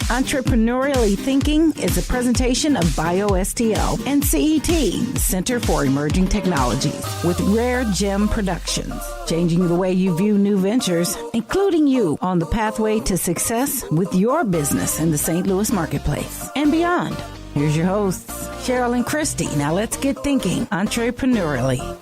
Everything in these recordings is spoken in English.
Entrepreneurially Thinking is a presentation of BioSTL and CET, Center for Emerging Technologies, with Rare Gem Productions, changing the way you view new ventures, including you on the pathway to success with your business in the St. Louis marketplace and beyond. Here's your hosts, Cheryl and Christy. Now let's get thinking entrepreneurially.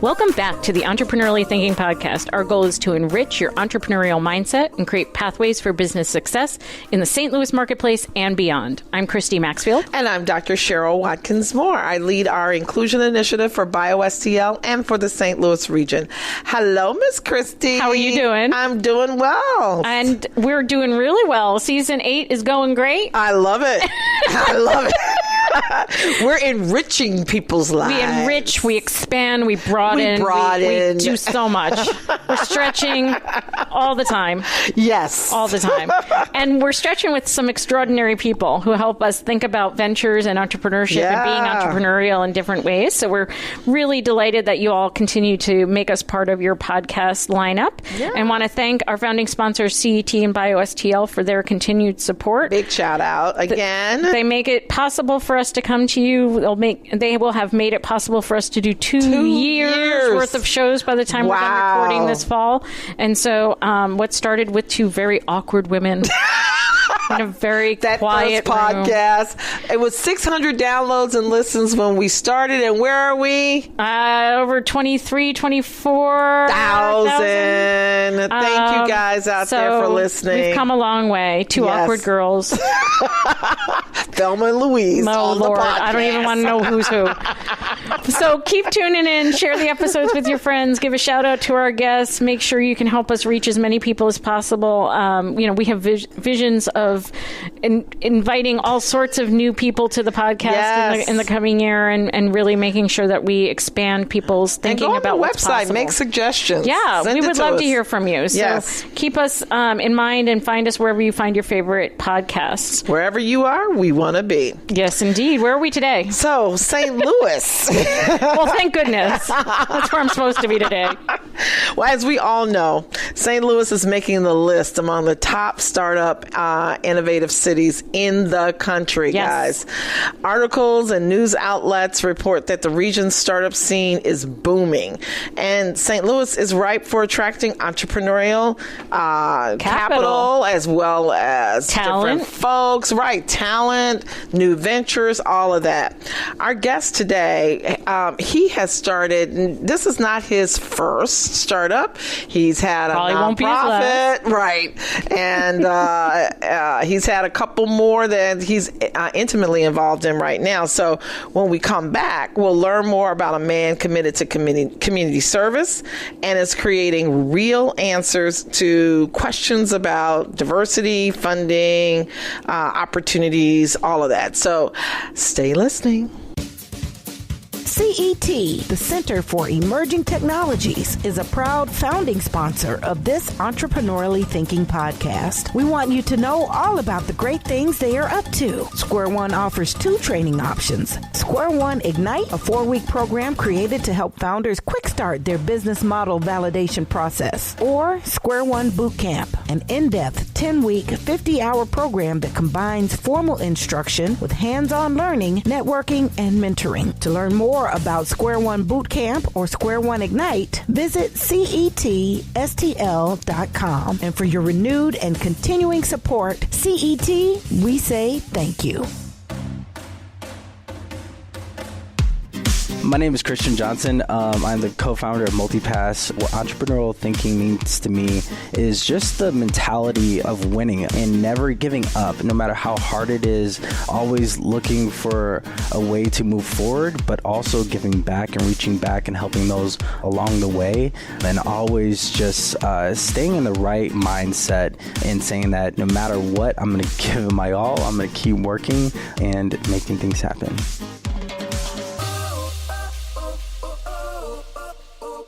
Welcome back to the Entrepreneurially Thinking podcast. Our goal is to enrich your entrepreneurial mindset and create pathways for business success in the St. Louis marketplace and beyond. I'm Christy Maxfield. And I'm Dr. Cheryl Watkins-Moore. I lead our inclusion initiative for BioSTL and for the St. Louis region. Hello, Miss Christy. How are you doing? I'm doing well. And we're doing really well. Season 8 is going great. I love it. I love it. We're enriching people's lives. We enrich, we expand, we broaden. We do so much. We're stretching all the time. Yes. All the time. And we're stretching with some extraordinary people who help us think about ventures and entrepreneurship and being entrepreneurial in different ways. So we're really delighted that you all continue to make us part of your podcast lineup. Yeah. And want to thank our founding sponsors, CET and BioSTL, for their continued support. Big shout out again. They make it possible for us to come to you. They will have made it possible for us to do two years worth of shows by the time we're done recording this fall. And so what started with two very awkward women in a very quiet first podcast. It was 600 downloads and listens when we started. And where are we? Over 24,000. Thank you guys out there for listening. We've come a long way. Two awkward girls. Thelma and Louise. Oh, Lord. I don't even want to know who's who. So keep tuning in. Share the episodes with your friends. Give a shout out to our guests. Make sure you can help us reach as many people as possible. We have visions of inviting all sorts of new people to the podcast in the coming year and really making sure that we expand people's thinking about what's possible. And go on the website. Make suggestions. Yeah, we would love to hear from you. So keep us in mind and find us wherever you find your favorite podcasts. Wherever you are, we want to be. Yes, indeed. Where are we today? So, St. Louis. Well, thank goodness. That's where I'm supposed to be today. Well, as we all know, St. Louis is making the list among the top startup innovative cities in the country, guys. Articles and news outlets report that the region's startup scene is booming. And St. Louis is ripe for attracting entrepreneurial capital as well as talent. Different folks. Right. Talent, new ventures, all of that. Our guest today, he has started, this is not his first startup. He's had a nonprofit, right? And he's had a couple more that he's intimately involved in right now. So when we come back, we'll learn more about a man committed to community service and is creating real answers to questions about diversity, funding, opportunities, all of that. So stay listening. CET, the Center for Emerging Technologies, is a proud founding sponsor of this Entrepreneurially Thinking podcast. We want you to know all about the great things they are up to. Square One offers 2 training options. Square One Ignite, a 4-week program created to help founders quick start their business model validation process. Or Square One Bootcamp, an in-depth 10-week, 50-hour program that combines formal instruction with hands-on learning, networking, and mentoring. To learn more about Square One Bootcamp or Square One Ignite, visit CETSTL.com. And for your renewed and continuing support, CET, we say thank you. My name is Christian Johnson. I'm the co-founder of MultiPass. What entrepreneurial thinking means to me is just the mentality of winning and never giving up, no matter how hard it is, always looking for a way to move forward, but also giving back and reaching back and helping those along the way, and always just staying in the right mindset and saying that no matter what, I'm going to give it my all. I'm going to keep working and making things happen.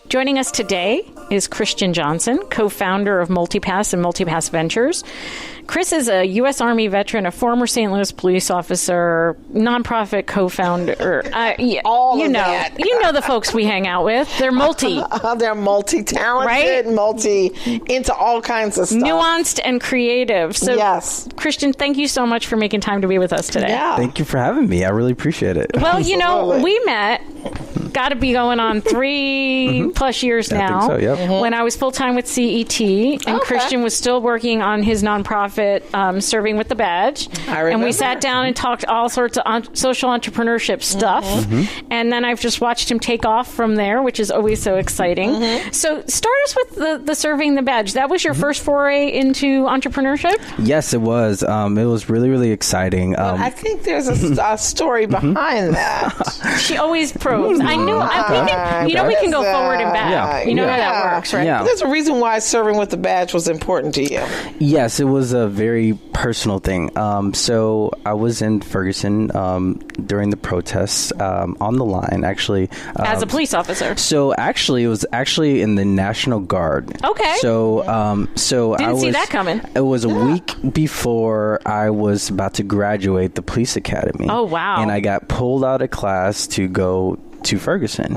Joining us today is Christian Johnson, co-founder of MultiPass and MultiPass Ventures. Chris is a U.S. Army veteran, a former St. Louis police officer, nonprofit co-founder. You know the folks we hang out with. They're they're multi-talented, right? into all kinds of stuff. Nuanced and creative. So, yes. Christian, thank you so much for making time to be with us today. Yeah. Thank you for having me. I really appreciate it. Well, we met, got to be going on 3 plus years now. I think so, yep. When I was full-time with CET, and Christian was still working on his nonprofit, Serving with the Badge. I remember. And we sat down and talked all sorts of social entrepreneurship stuff. And then I've just watched him take off from there, which is always so exciting. So start us with the Serving the Badge. That was your first foray into entrepreneurship? Yes, it was. It was really, really exciting. I think there's a story behind that. She always probes. I knew. We can go forward and back. Yeah. You know how that works, right? Yeah. There's a reason why Serving with the Badge was important to you. Yes, it was a very personal thing. So I was in Ferguson during the protests on the line, actually. As a police officer. So actually, it was actually in the National Guard. Okay. So Didn't see that coming. It was a week before I was about to graduate the police academy. Oh, wow. And I got pulled out of class to go to Ferguson.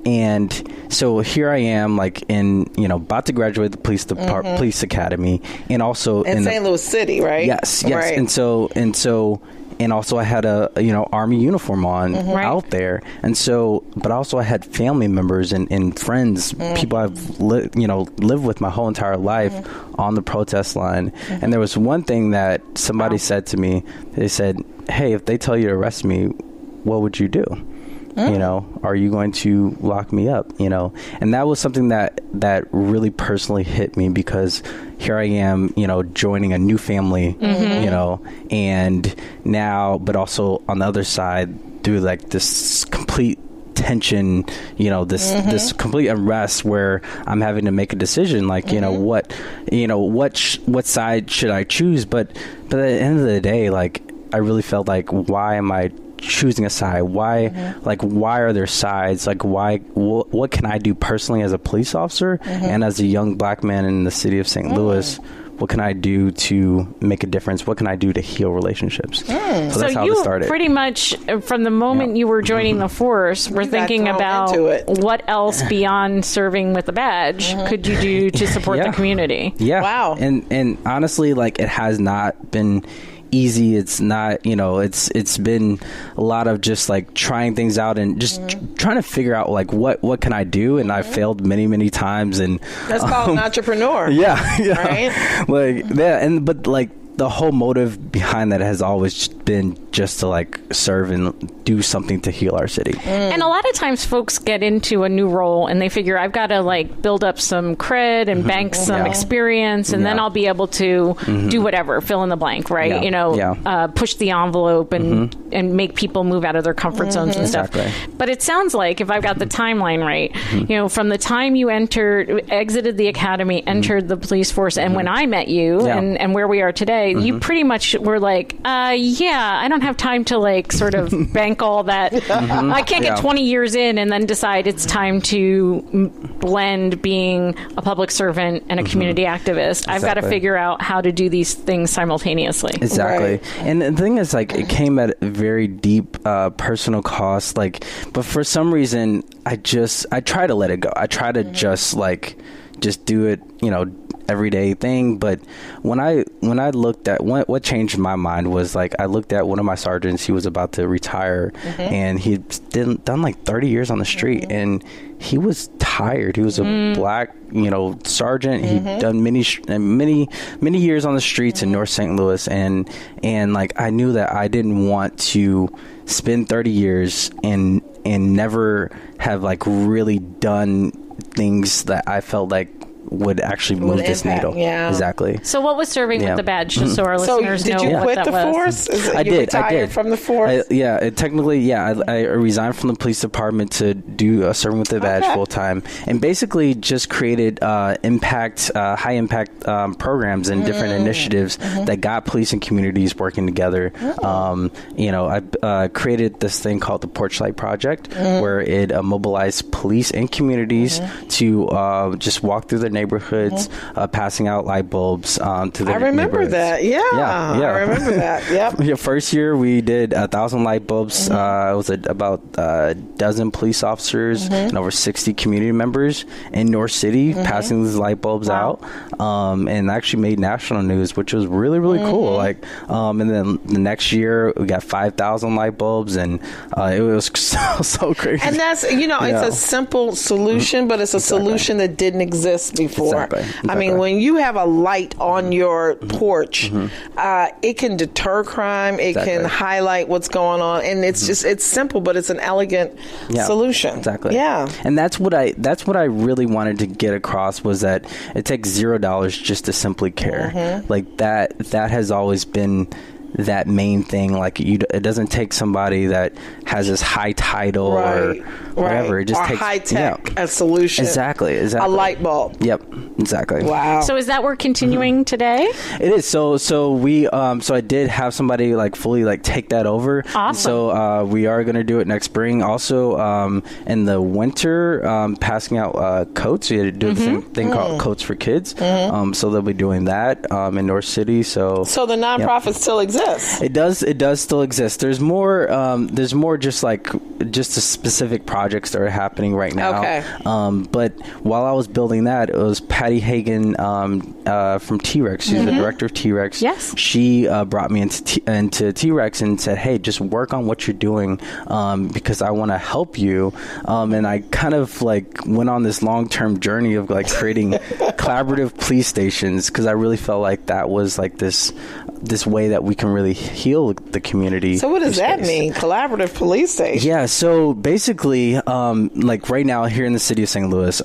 And so here I am, like about to graduate the police academy, and also in St. Louis City, right? Yes. Right. And also I had a Army uniform on out there, and so, but also I had family members and friends, people I've lived with my whole entire life on the protest line. And there was one thing that somebody said to me. They said, "Hey, if they tell you to arrest me, what would you do? Are you going to lock me up?" And that was something that really personally hit me, because here I am, joining a new family, and now, but also on the other side, through like this complete tension, this complete unrest where I'm having to make a decision, like, what side should I choose? But at the end of the day, like, I really felt like, why am I choosing a side? Why are there sides? Like, what can I do personally as a police officer and as a young black man in the city of St. Louis? What can I do to make a difference? What can I do to heal relationships? So that's how it started. Pretty much from the moment you were joining the force, were thinking about what else beyond serving with the badge could you do to support the community? Yeah. Wow. And honestly, like, it has not been easy. It's not, it's been a lot of just like trying things out and just trying to figure out like what can I do, and I failed many times, and that's called an entrepreneur. Yeah, right. Like that, but like the whole motive behind that has always been just to like serve and do something to heal our city. And a lot of times folks get into a new role and they figure, I've got to like build up some cred and bank some experience, and then I'll be able to do whatever, fill in the blank, right? Push the envelope and make people move out of their comfort zones and stuff. Exactly. But it sounds like, if I've got the timeline right, from the time you exited the academy, entered the police force, and when I met you and where we are today, you pretty much were like, I don't have time to like sort of bank all that. I can't get 20 years in and then decide it's time to blend being a public servant and a community activist. I've got to figure out how to do these things simultaneously. Exactly. Right. And the thing is, like, it came at a very deep personal cost. Like, but for some reason, I try to let it go. I try to just do it, everyday thing. But when I looked at what changed my mind was, like, I looked at one of my sergeants. He was about to retire, and he'd done like 30 years on the street, and he was tired. He was a black, sergeant. He'd done many years on the streets in North St. Louis, and like, I knew that I didn't want to spend 30 years and never have like really done things that I felt like would actually move this needle. Yeah. Exactly. So what was serving with the badge, just so our listeners know did you what quit that the was? force? I did. Retired from the force? I resigned from the police department to do serving with the badge full time, and basically just created high impact programs and different initiatives that got police and communities working together. I created this thing called the Porch Light Project, where it mobilized police and communities to just walk through their neighborhoods, passing out light bulbs to their I remember neighborhoods. that. Yeah. I remember that. Yep. Yeah, first year we did 1,000 light bulbs. It was about a dozen police officers and over 60 community members in North City passing these light bulbs out, and actually made national news, which was really, really cool. And then the next year we got 5,000 light bulbs, and it was so crazy. And that's, it's a simple solution, but it's a solution that didn't exist before. Exactly. I mean, when you have a light on your porch, it can deter crime. It can highlight what's going on, and it's just it's simple, but it's an elegant solution. Exactly. Yeah. And that's what I really wanted to get across, was that it takes $0 just to simply care. Like that has always been that main thing. Like it doesn't take somebody that has this high title or whatever. It just or takes high tech a solution. Exactly. A light bulb. Yep. Exactly. Wow. So is that work continuing today? It is. So we so I did have somebody fully take that over. Awesome. So we are going to do it next spring. Also in the winter, passing out coats. We had to do the thing called Coats for Kids. So they'll be doing that in North City. So the nonprofit still exists. It does still exist. There's more just the specific projects that are happening right now. Okay. But while I was building that, it was Patty Hagan from T-Rex. She's the director of T-Rex. Yes. She brought me into T-Rex and said, "Hey, just work on what you're doing because I want to help you." And I kind of went on this long-term journey of creating collaborative police stations, because I really felt like that was this way that we can really heal the community. So what does that mean? Collaborative police station? Yeah, so basically, right now here in the city of St. Louis,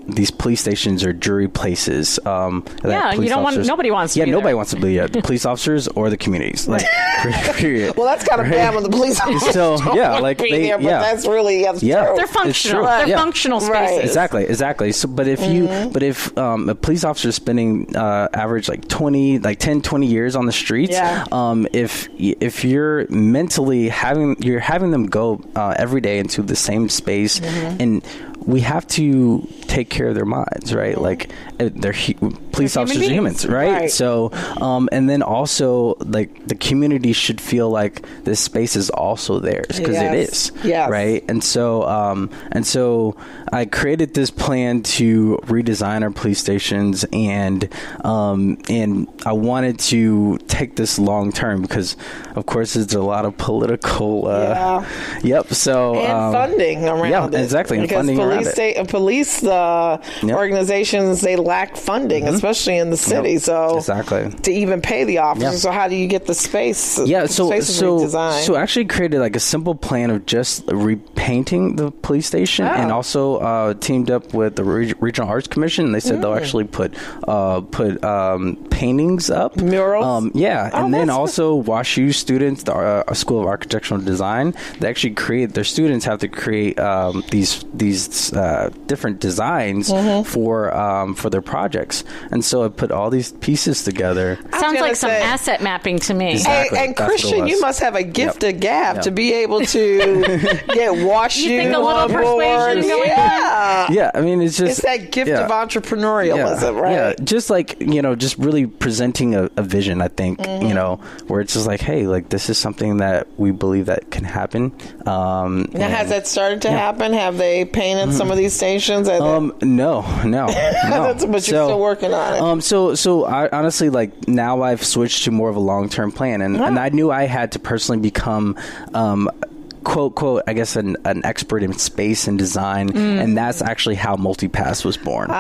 these police stations are jury places. Nobody wants to be nobody there. wants to be the police officers or the communities. Period. Well, that's kind of bad when the police officers don't want to be there, but that's really true. They're functional. They're functional spaces. Exactly. So, but if a police officer is spending average 10, 20 years on the streets, if you're mentally having them go every day into the same space, and we have to take care of their minds, right? They're police officers are humans, right? So, and then also the community should feel like this space is also theirs, because it is, right? And so I created this plan to redesign our police stations, and I wanted to take this long term, because of course there's a lot of political So and funding around it. Exactly. Because and funding police organizations, they lack funding, especially in the city. So to even pay the officers. So how do you get the space? So redesigned? So I actually created a simple plan of just repainting the police station, and also teamed up with the Regional Arts Commission. They said they'll actually put paintings up, murals. And then also WashU students, the School of Architectural Design, they actually their students have to create these different designs for their projects. And so I put all these pieces together. Sounds like some asset mapping to me. Exactly. And Christian, you must have a gift of gab to be able to get WashU. You think a little persuasion going on? Yeah, I mean, it's that gift of entrepreneurialism, right? Yeah, just just really presenting a vision, I think, where it's just hey, this is something that we believe that can happen. Now, has that started to happen? Have they painted some of these stations? No. But you're still working on it. So I honestly, now I've switched to more of a long-term plan, and I knew I had to personally become quote, I guess, an expert in space and design, and that's actually how MultiPass was born.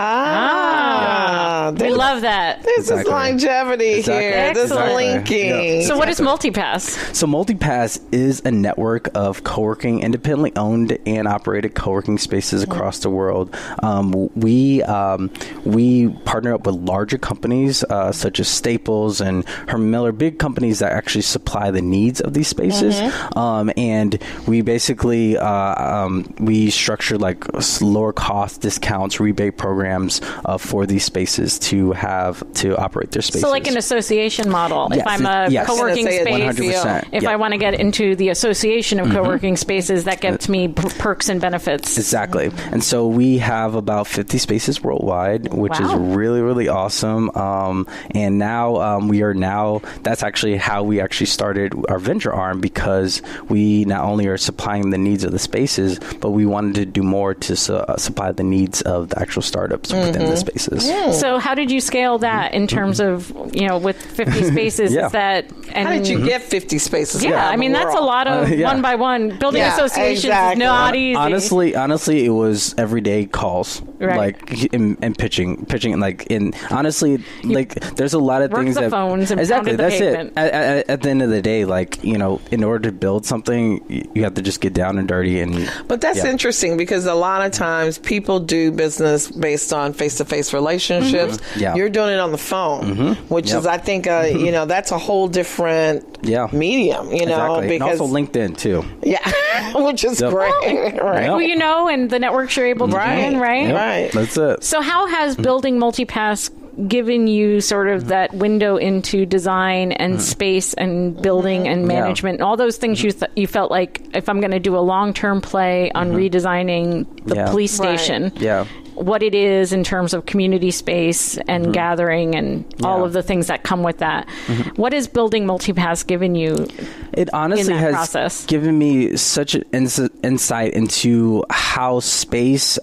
We love that. This is longevity here. This is linking. Yeah. So what is MultiPass? So MultiPass is a network of co-working, independently owned and operated co-working spaces across the world. We partner up with larger companies such as Staples and Herman Miller, big companies that actually supply the needs of these spaces. And we basically we structure like lower cost discounts, rebate programs for these spaces to operate their spaces. So like an association model. Yes, if I'm a co-working space, 100%. if I want to get into the association of co-working spaces, that gets me perks and benefits. Exactly. And so we have about 50 spaces worldwide, which is really, really awesome. And now that's actually how we actually started our venture arm, because we not only are supplying the needs of the spaces, but we wanted to do more to supply the needs of the actual startups within the spaces. So how did you scale that in terms of, with 50 spaces? Is that, and how did you get 50 spaces? Yeah, I mean, that's a lot of one by one. Building associations is not easy. Honestly, it was everyday calls, like and pitching, and honestly, like there's a lot of things the phones and exactly that's pavement. it. At the end of the day, like in order to build something, you have to just get down and dirty. But that's interesting, because a lot of times people do business based on face-to-face relationships. You're doing it on the phone, which is, I think, that's a whole different medium. Exactly. Because and also LinkedIn too. Yeah, which is great. Right. Well, and the networks you're able to be in, right? Yep. Right. That's it. So how has building MultiPass given you sort of that window into design and space and building and management and all those things you felt like, if I'm going to do a long-term play on redesigning the police station, what it is in terms of community space and gathering and all of the things that come with that. What has building MultiPass given you? It honestly has process? Given me such an insight into how space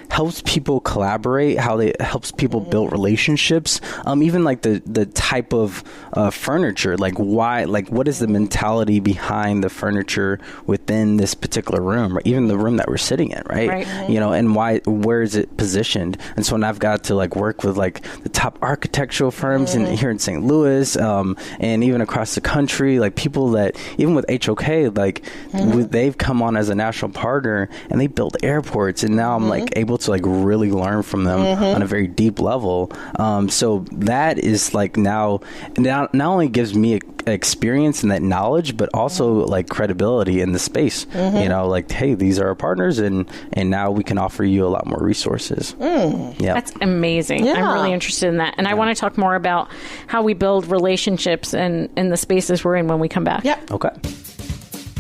helps people collaborate, how it helps people build relationships, even like the type of furniture, like what is the mentality behind the furniture within this particular room, or even the room that we're sitting in, right? And where is it positioned? And so when I've got to like work with like the top architectural firms here in St. Louis, and even across the country, like people that even with HOK, like they've come on as a national partner and they build airports, and now I'm like able to like really learn from them on a very deep level. So that is like now not only gives me experience and that knowledge, but also like credibility in the space. Like, hey, these are our partners, and now we can offer you a lot more resources. That's amazing. I'm really interested in that, and I want to talk more about how we build relationships and in the spaces we're in when we come back. Okay.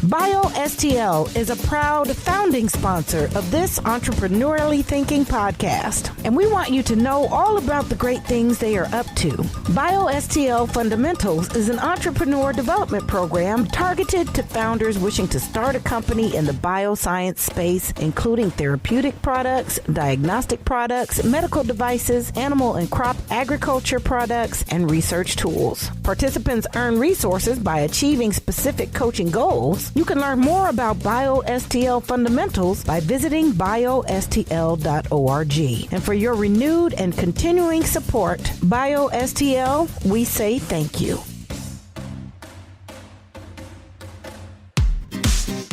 BioSTL is a proud founding sponsor of this entrepreneurially thinking podcast, and we want you to know all about the great things they are up to. BioSTL Fundamentals is an entrepreneur development program targeted to founders wishing to start a company in the bioscience space, including therapeutic products, diagnostic products, medical devices, animal and crop agriculture products, and research tools. Participants earn resources by achieving specific coaching goals. You can learn more about BioSTL Fundamentals by visiting biostl.org. And for your renewed and continuing support, BioSTL, we say thank you.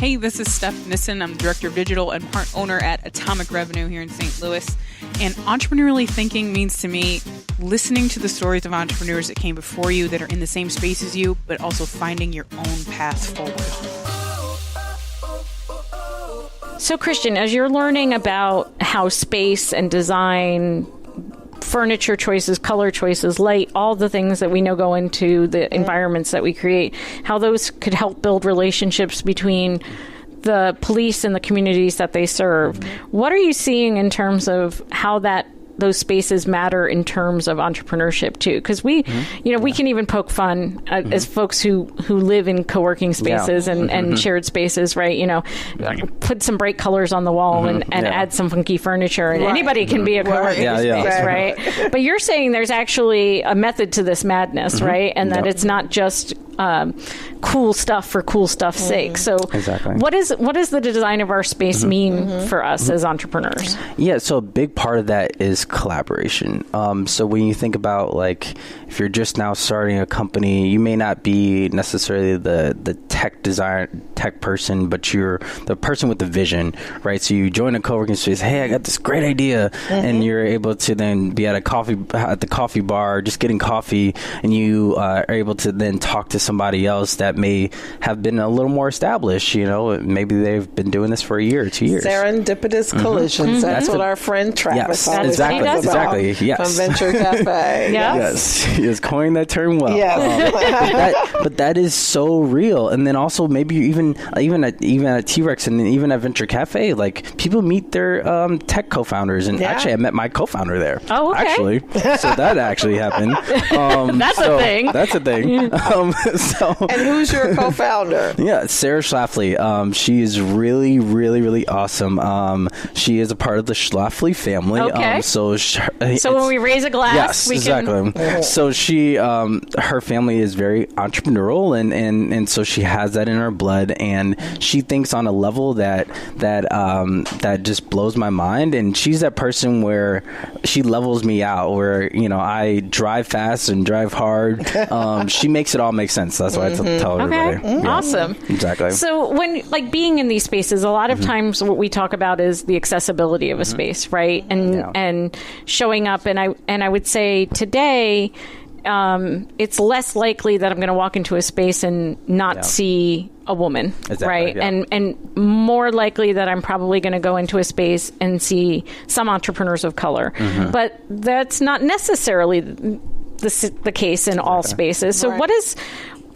Hey, this is Steph Nissen. I'm the Director of Digital and part owner at Atomic Revenue here in St. Louis. And entrepreneurially thinking means to me listening to the stories of entrepreneurs that came before you that are in the same space as you, but also finding your own path forward. So, Christian, as you're learning about how space and design, furniture choices, color choices, light, all the things that we know go into the environments that we create, how those could help build relationships between the police and the communities that they serve. What are you seeing in terms of how those spaces matter in terms of entrepreneurship too? Because we can even poke fun as folks who live in co-working spaces and shared spaces, right? Put some bright colors on the wall and add some funky furniture, and anybody can be a co-working space, right? But you're saying there's actually a method to this madness, right? And that it's not just cool stuff for cool stuff's sake. So Exactly. what does the design of our space mean for us as entrepreneurs? Yeah, so a big part of that is collaboration. So when you think about, like, if you're just now starting a company, you may not be necessarily the tech person, but you're the person with the vision, right? So you join a co-working space, hey, I got this great idea, and you're able to then be at the coffee bar, just getting coffee, and you are able to then talk to somebody else that may have been a little more established. Maybe they've been doing this for a year or 2 years. Serendipitous collisions. That's what our friend Travis always talks about. Exactly. Yes. From Venture Cafe. Yes, he has coined that term well. Yes. But that is so real. And then also maybe even at T-Rex and even at Venture Cafe, like, people meet their tech co-founders. And actually, I met my co-founder there. Oh, okay. Actually, so that actually happened. That's a thing. That's a thing. And who's your co-founder? Yeah, Sarah Schlafly. She is really, really, really awesome. She is a part of the Schlafly family. Okay. So when we raise a glass, yes, we exactly. can... So she, her family is very entrepreneurial, and so she has that in her blood, and she thinks on a level that just blows my mind. And she's that person where she levels me out, where I drive fast and drive hard. She makes it all make sense. That's why I tell everybody. Okay. Yeah. Awesome. Exactly. So when, like, being in these spaces, a lot of times what we talk about is the accessibility of a space, right? And showing up. And I would say today, it's less likely that I'm going to walk into a space and not see a woman, Exactly, right? yeah. And more likely that I'm probably going to go into a space and see some entrepreneurs of color. But that's not necessarily the case in all spaces. So what does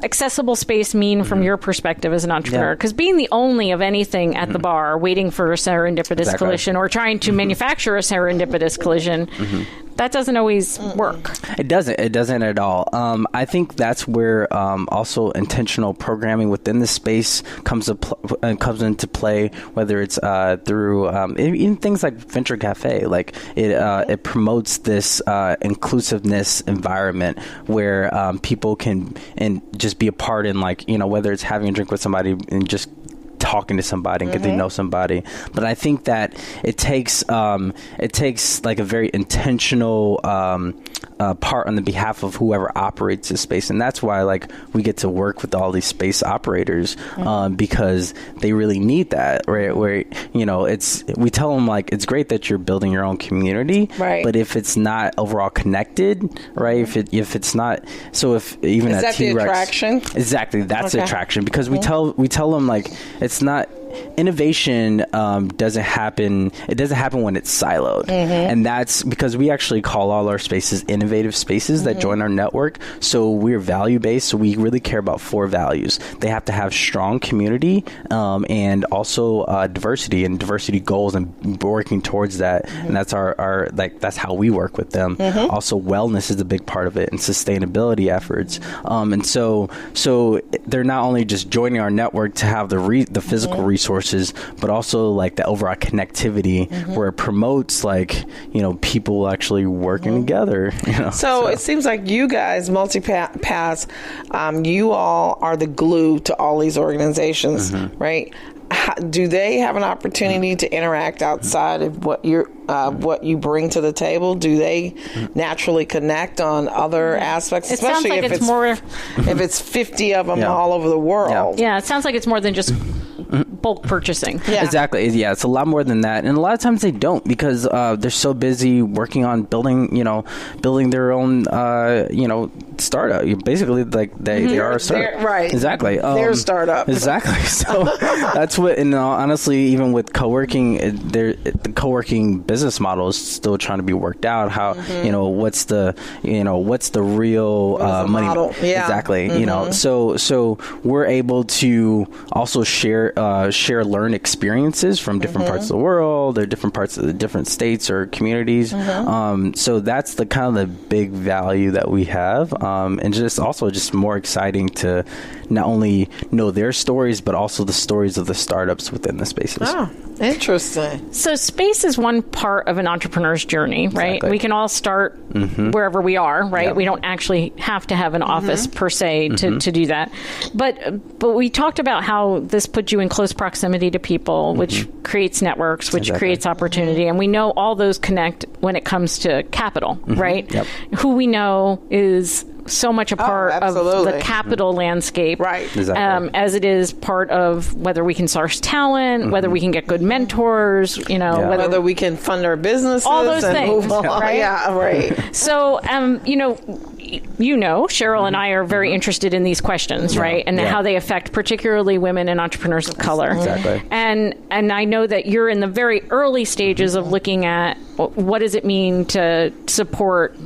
accessible space mean from your perspective as an entrepreneur? Because being the only of anything at the bar, waiting for a serendipitous collision or trying to manufacture a serendipitous collision, that doesn't always work. It doesn't at all. I think that's where also intentional programming within the space comes into play, whether it's through even things like Venture Cafe. Like it promotes this inclusiveness environment where people can just be a part in, like, whether it's having a drink with somebody and just talking to somebody and getting to know somebody. But I think that it takes like a very intentional part on the behalf of whoever operates this space, and that's why, like, we get to work with all these space operators because they really need that, right? Where we tell them, like, it's great that you're building your own community, right? But if it's not overall connected, right? If it's not, so if even is at that T-Rex, the attraction? Exactly, that's the attraction, because we tell them, like, it's not. Innovation doesn't happen. It doesn't happen when it's siloed, and that's because we actually call all our spaces innovative spaces that join our network. So we're value based. So we really care about 4 values. They have to have strong community and also diversity and diversity goals, and working towards that. And that's our that's how we work with them. Also, wellness is a big part of it, and sustainability efforts. And so they're not only just joining our network to have the physical resources, but also, like, the overall connectivity where it promotes, like, people actually working together. So it seems like you guys, MultiPass, you all are the glue to all these organizations, right? Do they have an opportunity to interact outside of what you bring to the table? Do they naturally connect on other aspects, especially like if it's 50 of them all over the world? Yeah, it sounds like it's more than just bulk purchasing. Yeah. Exactly. Yeah, it's a lot more than that, and a lot of times they don't, because they're so busy working on building their own startup. Basically, like they are a startup. Right. Exactly. They're a startup. Exactly. So that's what. And honestly, even with co-working, the co-working business model is still trying to be worked out. How what's the real money model? Yeah. Exactly. So we're able to also share learn experiences from different parts of the world, or different parts of the different states or communities. So that's the kind of the big value that we have, and just more exciting to not only know their stories, but also the stories of the startups within the spaces. Oh, Interesting. So space is one part of an entrepreneur's journey, right? Exactly. We can all start wherever we are, right? Yep. We don't actually have to have an office per se to do that. But we talked about how this puts you in close proximity to people, which creates networks, which creates opportunity. And we know all those connect when it comes to capital, right? Yep. Who we know is so much a part of the capital landscape, Right. Exactly. as it is part of whether we can source talent, whether we can get good mentors, whether we can fund our businesses, all those and things, move along. right? Yeah, right. So, Cheryl and I are very interested in these questions, right? And how they affect particularly women and entrepreneurs of color. Exactly. And I know that you're in the very early stages of looking at what does it mean to support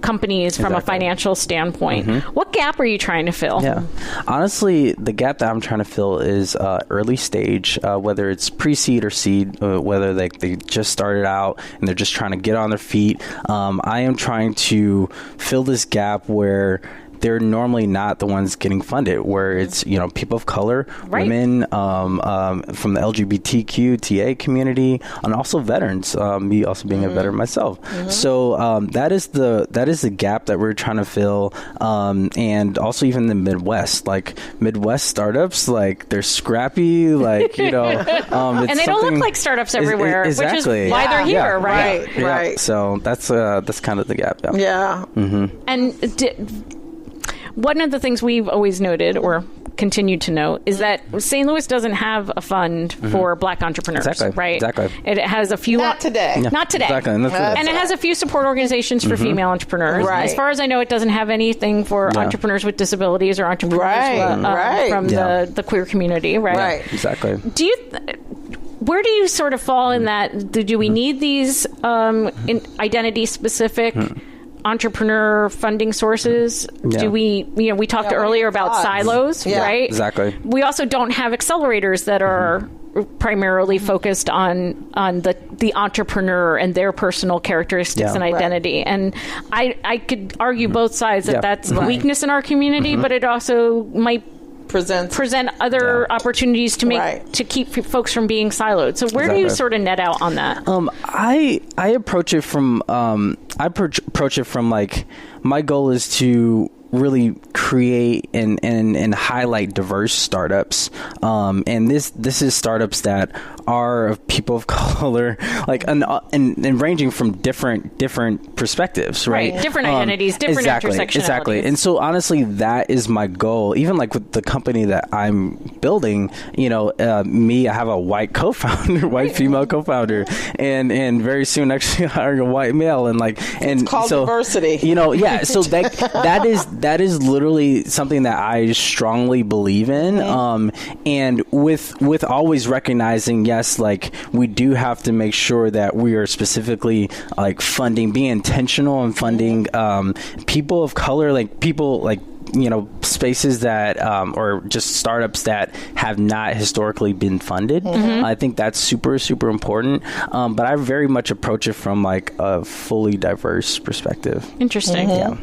companies from a financial standpoint. What gap are you trying to fill? Yeah. Honestly, the gap that I'm trying to fill is early stage, whether it's pre-seed or seed, whether they just started out and they're just trying to get on their feet. I am trying to fill this gap where they're normally not the ones getting funded, where it's, people of color, women, from the LGBTQ, TA community, and also veterans, me also being a veteran myself. So that is the gap that we're trying to fill. And also even the Midwest, like Midwest startups, like they're scrappy, like, and they don't look like startups everywhere, exactly. which is why they're here, right? Right. So that's kind of the gap. Yeah. And one of the things we've always noted, or continue to note, is that St. Louis doesn't have a fund for Black entrepreneurs, right? Exactly. It has a few... Not today. Yeah, Not today. Exactly. And it has a few support organizations for female entrepreneurs. Right. As far as I know, it doesn't have anything for entrepreneurs with disabilities or entrepreneurs from the queer community, right? Right. Exactly. Where do you sort of fall in that? Do we need these identity-specific entrepreneur funding sources? Do we talked earlier about silos, right? Exactly. We also don't have accelerators that are primarily focused on the entrepreneur and their personal characteristics and identity. And I could argue both sides that that's a weakness in our community, but it also might present other opportunities to keep folks from being siloed. So where do you sort of net out on that? I approach it from like, my goal is to really create and highlight diverse startups, and this is startups that are of people of color, like and ranging from different perspectives, right? Different identities, different intersectionalities. Exactly. And so honestly, that is my goal. Even like with the company that I'm building, I have a white co-founder, white female co-founder, and very soon actually hiring a white male, and it's called diversity. So that is literally something that I strongly believe in. And with always recognizing, yes, like we do have to make sure that we are specifically like funding, being intentional and funding people of color, like people like, spaces that or just startups that have not historically been funded. I think that's super, super important. But I very much approach it from like a fully diverse perspective. Interesting. Yeah.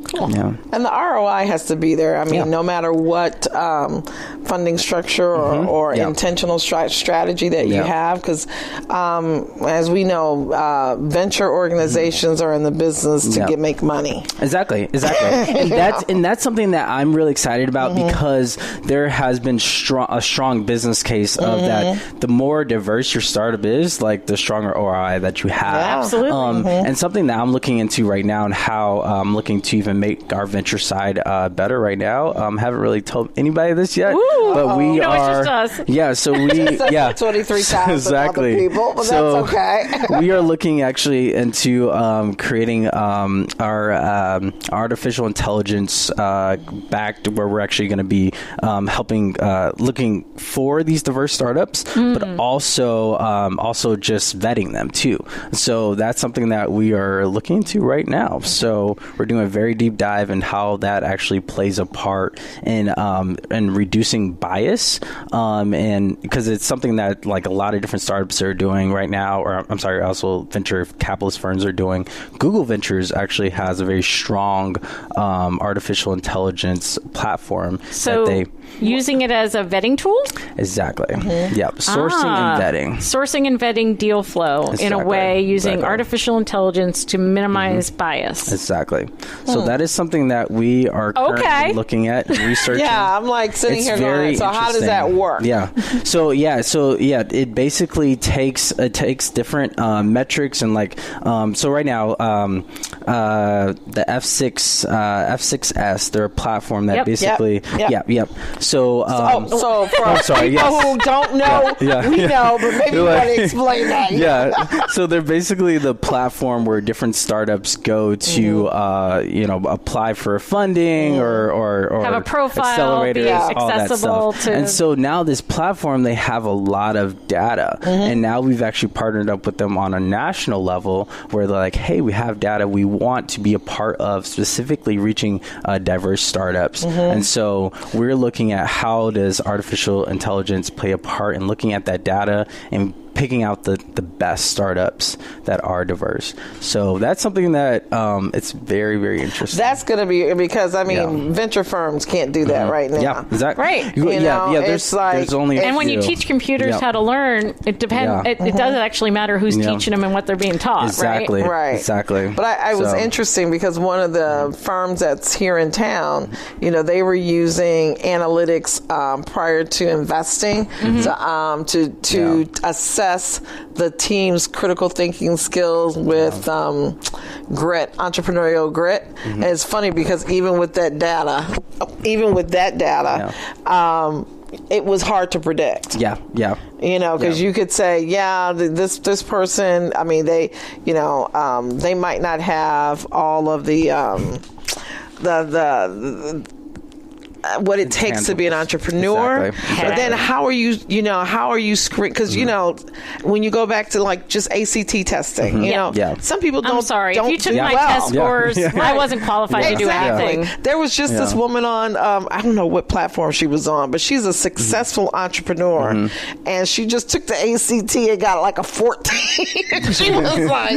Cool. Yeah. And the ROI has to be there. I mean, no matter what funding structure or intentional strategy that you have, because as we know, venture organizations are in the business to make money. Exactly. and that's something that I'm really excited about, because there has been a strong business case of that. The more diverse your startup is, like the stronger ROI that you have. Yeah. Absolutely. And something that I'm looking into right now, and how I'm looking to even make our venture side better right now. Haven't really told anybody this yet, but we are. It's just us. Yeah, so we 23,000 other people, but so that's okay. We are looking actually into creating our artificial intelligence backed, where we're actually going to be helping, looking for these diverse startups, but also just vetting them too. So that's something that we are looking into right now. So we're doing a very deep dive in how that actually plays a part in reducing bias, and because it's something that like a lot of different startups are doing right now, or I'm sorry, also venture capitalist firms are doing. Google Ventures actually has a very strong artificial intelligence platform. So that using it as a vetting tool? Exactly. Yep. Sourcing and vetting. Sourcing and vetting deal flow in a way using artificial intelligence to minimize bias. Exactly. So that is something that we are currently looking at and researching. Yeah, I'm like sitting here going, so how does that work? Yeah. So it basically takes different metrics and like so right now the F6S, they're a platform that basically So for people who don't know, we know, but maybe you want to explain that. So they're basically the platform where different startups go to apply for funding or have a profile, accelerators, be all that accessible stuff. to. And so now this platform, they have a lot of data, and now we've actually partnered up with them on a national level where they're like, hey, we have data we want to be a part of, specifically reaching diverse startups. And so we're looking at how does artificial intelligence play a part in looking at that data and picking out the best startups that are diverse. So that's something that it's very, very interesting. That's going to be, because venture firms can't do that right now. Yeah, exactly. Right. There's only and when you teach computers how to learn, it depends. It doesn't actually matter who's teaching them and what they're being taught. Exactly. Right. Exactly. But I was interesting because one of the firms that's here in town, they were using analytics prior to investing to assess the team's critical thinking skills with grit, entrepreneurial grit. And it's funny because even with that data, it was hard to predict. Yeah. Because you could say, this person, they might not have all of the what it takes to be an entrepreneur. Exactly. But then how are you screened? Because when you go back to like just ACT testing, some people don't. I'm sorry, don't if you took do my well. test scores, I wasn't qualified to do anything. There was just this woman on, I don't know what platform she was on, but she's a successful entrepreneur, and she just took the ACT and got like a 14. She was like,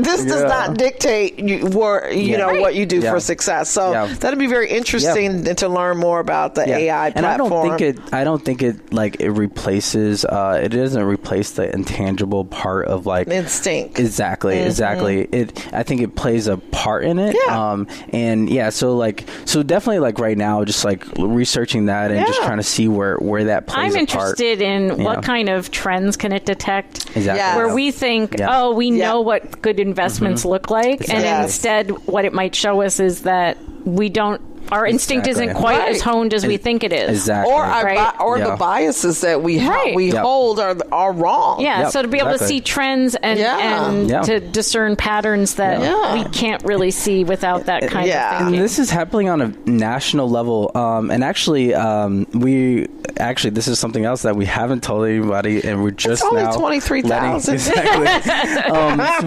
this does not dictate what you do for success. So that'd be very interesting to learn more about the AI platform. And I don't think it like it replaces. It doesn't replace the intangible part of like instinct. Exactly. I think it plays a part in it. So definitely like right now, just like researching that and just trying to see where that plays. I'm interested in what kind of trends can it detect. Exactly. Where we think, we know what good investments look like, and instead, what it might show us is that we don't. Our instinct isn't quite as honed as we think it is. Exactly. Or the biases that we hold are wrong. Yeah. So to be able to see trends and to discern patterns that we can't really see without that kind of thinking. And this is happening on a national level. And actually, this is something else that we haven't told anybody, and we're just it's only now 23,000. Exactly.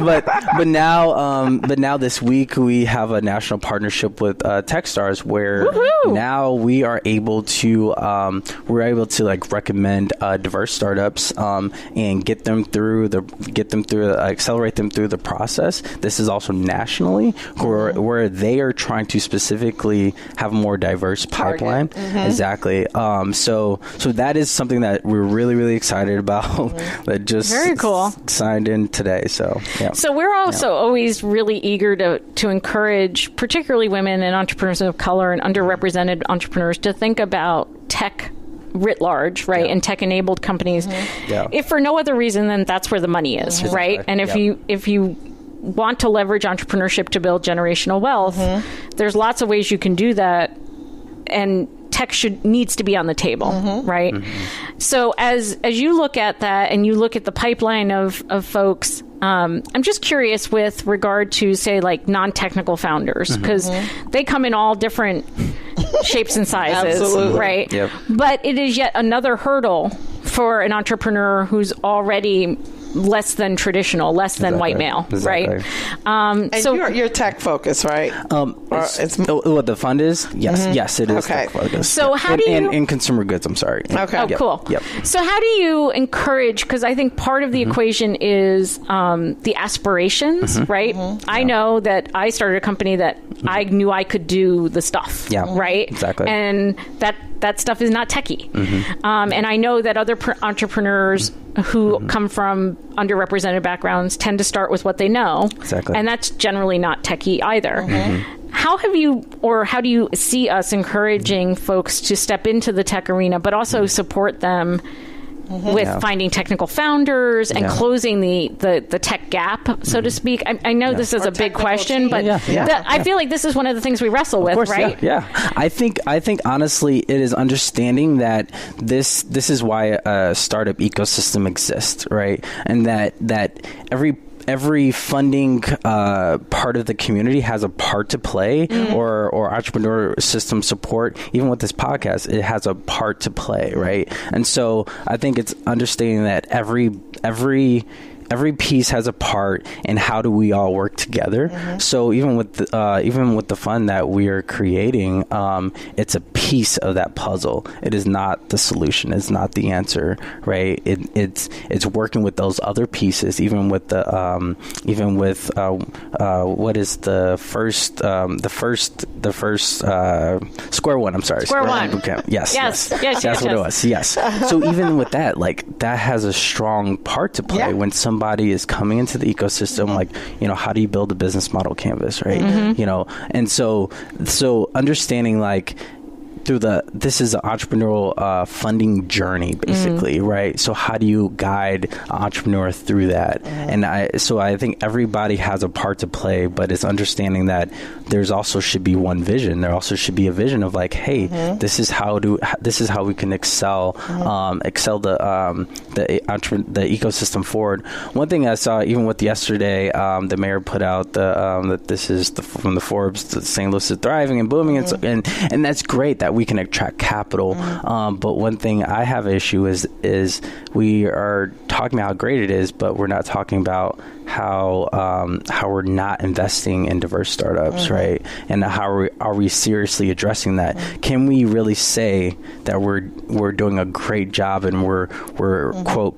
But now this week we have a national partnership with Techstars, where now we are able to like recommend diverse startups and accelerate them through the process. This is also nationally where they are trying to specifically have a more diverse pipeline. Exactly. So that is something that we're really, really excited about. That just very cool. Signed in today. So we're also always really eager to encourage, particularly women and entrepreneurs of color and underrepresented entrepreneurs, to think about tech writ large, right? And tech-enabled companies. If for no other reason than that's where the money is, right? And if you want to leverage entrepreneurship to build generational wealth, there's lots of ways you can do that, and tech needs to be on the table, right? So as you look at that and you look at the pipeline of folks, I'm just curious with regard to, say, like non-technical founders, because they come in all different shapes and sizes, right? But it is yet another hurdle for an entrepreneur who's already less than traditional, less than white male, right? And so you're tech focused, right? What the fund is? Yes, it is tech focused. So how do you in consumer goods? I'm sorry. Okay. Oh, cool. Yep. So how do you encourage? Because I think part of the equation is the aspirations, right? I know that I started a company that I knew I could do the stuff, right? Exactly. And that stuff is not techie. And I know that other entrepreneurs who come from underrepresented backgrounds tend to start with what they know. Exactly. And that's generally not techie either. How have you, or how do you see us encouraging folks to step into the tech arena, but also support them with finding technical founders and closing the tech gap, so to speak? I know this is a big question, but I feel like this is one of the things we wrestle with, right? Yeah. I think honestly, it is understanding that this is why a startup ecosystem exists, right? And that every funding part of the community has a part to play, or entrepreneur system support. Even with this podcast, it has a part to play, right? And so I think it's understanding that every piece has a part, and how do we all work together? So even with the fund that we are creating, it's a piece of that puzzle. It is not the solution. It's not the answer, right? It's working with those other pieces. Even with what is the first Square One? I'm sorry, Square One. Bootcamp. Yes, that's what it was. Yes. So even with that, like, that has a strong part to play when somebody is coming into the ecosystem. Like, how do you build a business model canvas, right? And so understanding, like, this is an entrepreneurial funding journey, basically, right? So how do you guide an entrepreneur through that? And I think everybody has a part to play, but it's understanding that there's also should be one vision. There also should be a vision of, like, hey, this is how we can excel the ecosystem forward. One thing I saw, even with yesterday, the mayor put out that this is from the Forbes, the St. Louis is thriving and booming, and that's great that we can attract capital. But one thing I have an issue is we are talking about how great it is, but we're not talking about how we're not investing in diverse startups, right? And how are we seriously addressing that? Can we really say that we're doing a great job and we're quote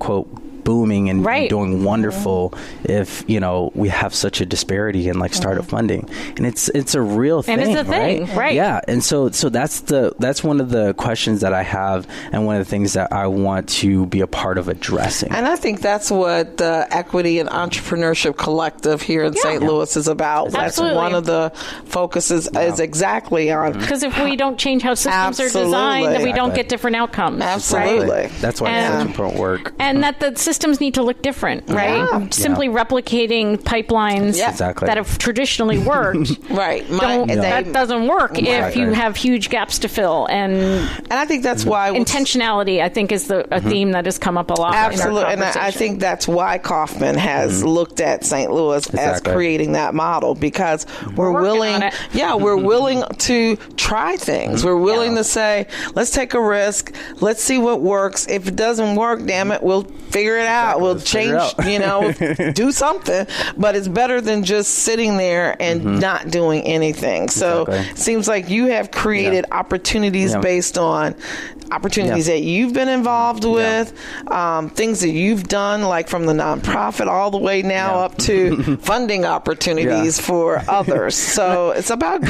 booming and doing wonderful if we have such a disparity in, like, startup funding? And it's a real thing, and it's a thing, right? Yeah. And so that's one of the questions that I have, and one of the things that I want to be a part of addressing. And I think that's what the Equity and Entrepreneurship Collective here in St. Louis is about. That's one of the focuses is exactly on, because if we don't change how systems are designed, then we don't get different outcomes. Absolutely. Right? That's why it's such important work. And that the systems need to look different, right? Simply replicating pipelines that have traditionally worked, that doesn't work if you have huge gaps to fill. And I think that's why intentionality, I think, is a theme that has come up a lot. Absolutely. In our and I think that's why Kaufman has looked at St. Louis as creating that model, because we're willing to try things. We're willing to say, let's take a risk. Let's see what works. If it doesn't work, damn it, we'll figure it out. We'll change, do something. But it's better than just sitting there and not doing anything. So it seems like you have created opportunities based on opportunities that you've been involved with, things that you've done, like from the nonprofit all the way now up to funding opportunities for others. So it's about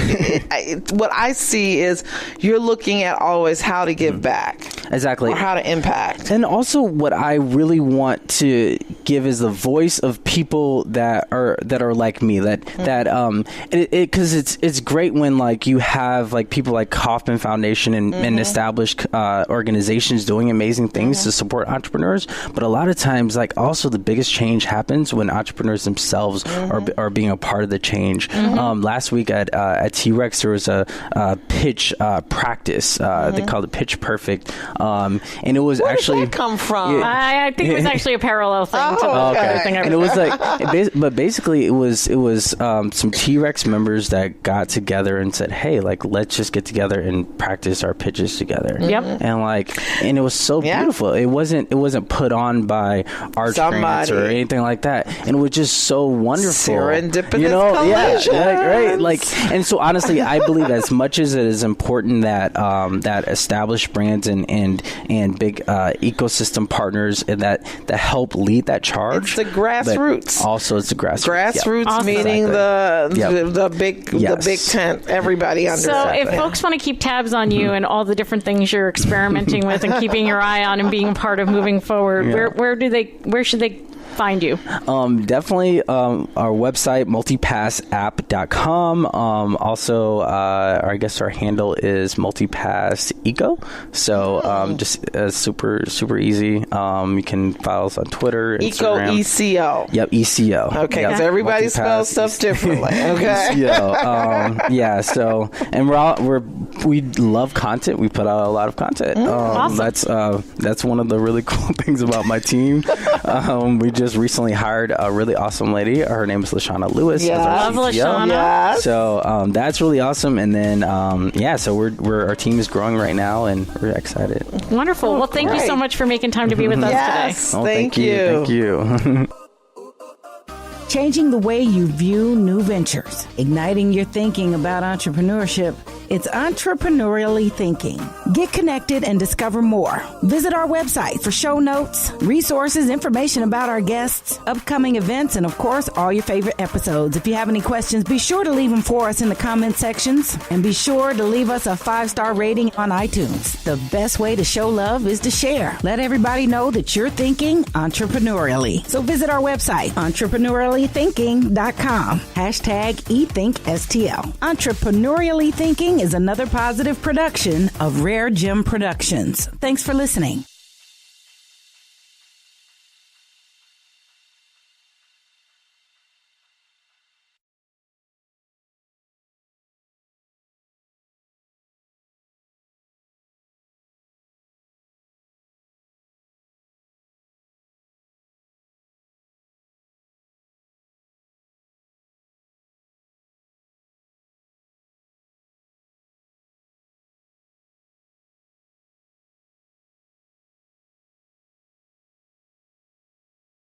what I see is you're looking at always how to give back. Exactly. Or how to impact. And also what I really want to give is the voice of people that are like me, because it's great when, like, you have, like, people like Kaufman Foundation and established organizations doing amazing things to support entrepreneurs. But a lot of times, like, also the biggest change happens when entrepreneurs themselves are being a part of the change. Last week at T-Rex, there was a pitch practice. They called it Pitch Perfect. And it was Where actually did that come from? I think it was actually a parallel thing to the okay. other thing. And it was like, but basically it was some T-Rex members that got together and said, hey, like, let's just get together and practice our pitches together. Yep. And it was so beautiful. It wasn't put on by our trance or anything like that. And it was just so wonderful. Serendipitous collision. Right. Like, and so honestly, I believe as much as it is important that that established brands and big ecosystem partners and that help lead that charge. It's the grassroots. Also, it's the grassroots. Grassroots, Awesome. meaning the big tent. Everybody under. So if folks want to keep tabs on you and all the different things you're experimenting with and keeping your eye on and being a part of moving forward, where should they find you? Definitely our website, multipassapp.com. Also, I guess our handle is multipass eco. So just super, super easy. You can follow us on Twitter, Instagram. ECO. Yep, ECO. Okay, because everybody spells stuff differently. Okay. Yeah. So, and we love content. We put out a lot of content. Awesome. That's one of the really cool things about my team. We just recently hired a really awesome lady. Her name is Lashana Lewis. Yeah. Love Lashana. Yes. So that's really awesome. And then so our team is growing right now, and we're excited. Wonderful. Well, thank you so much for making time to be with us Yes. today. Thank you. Thank you. Changing the way you view new ventures, igniting your thinking about entrepreneurship. It's Entrepreneurially Thinking. Get connected and discover more. Visit our website for show notes, resources, information about our guests, upcoming events, and of course, all your favorite episodes. If you have any questions, be sure to leave them for us in the comment sections, and be sure to leave us a 5-star rating on iTunes. The best way to show love is to share. Let everybody know that you're thinking entrepreneurially. So visit our website, entrepreneuriallythinking.com. #ETHINKSTL. Entrepreneurially Thinking is another positive production of Rare Gem Productions. Thanks for listening.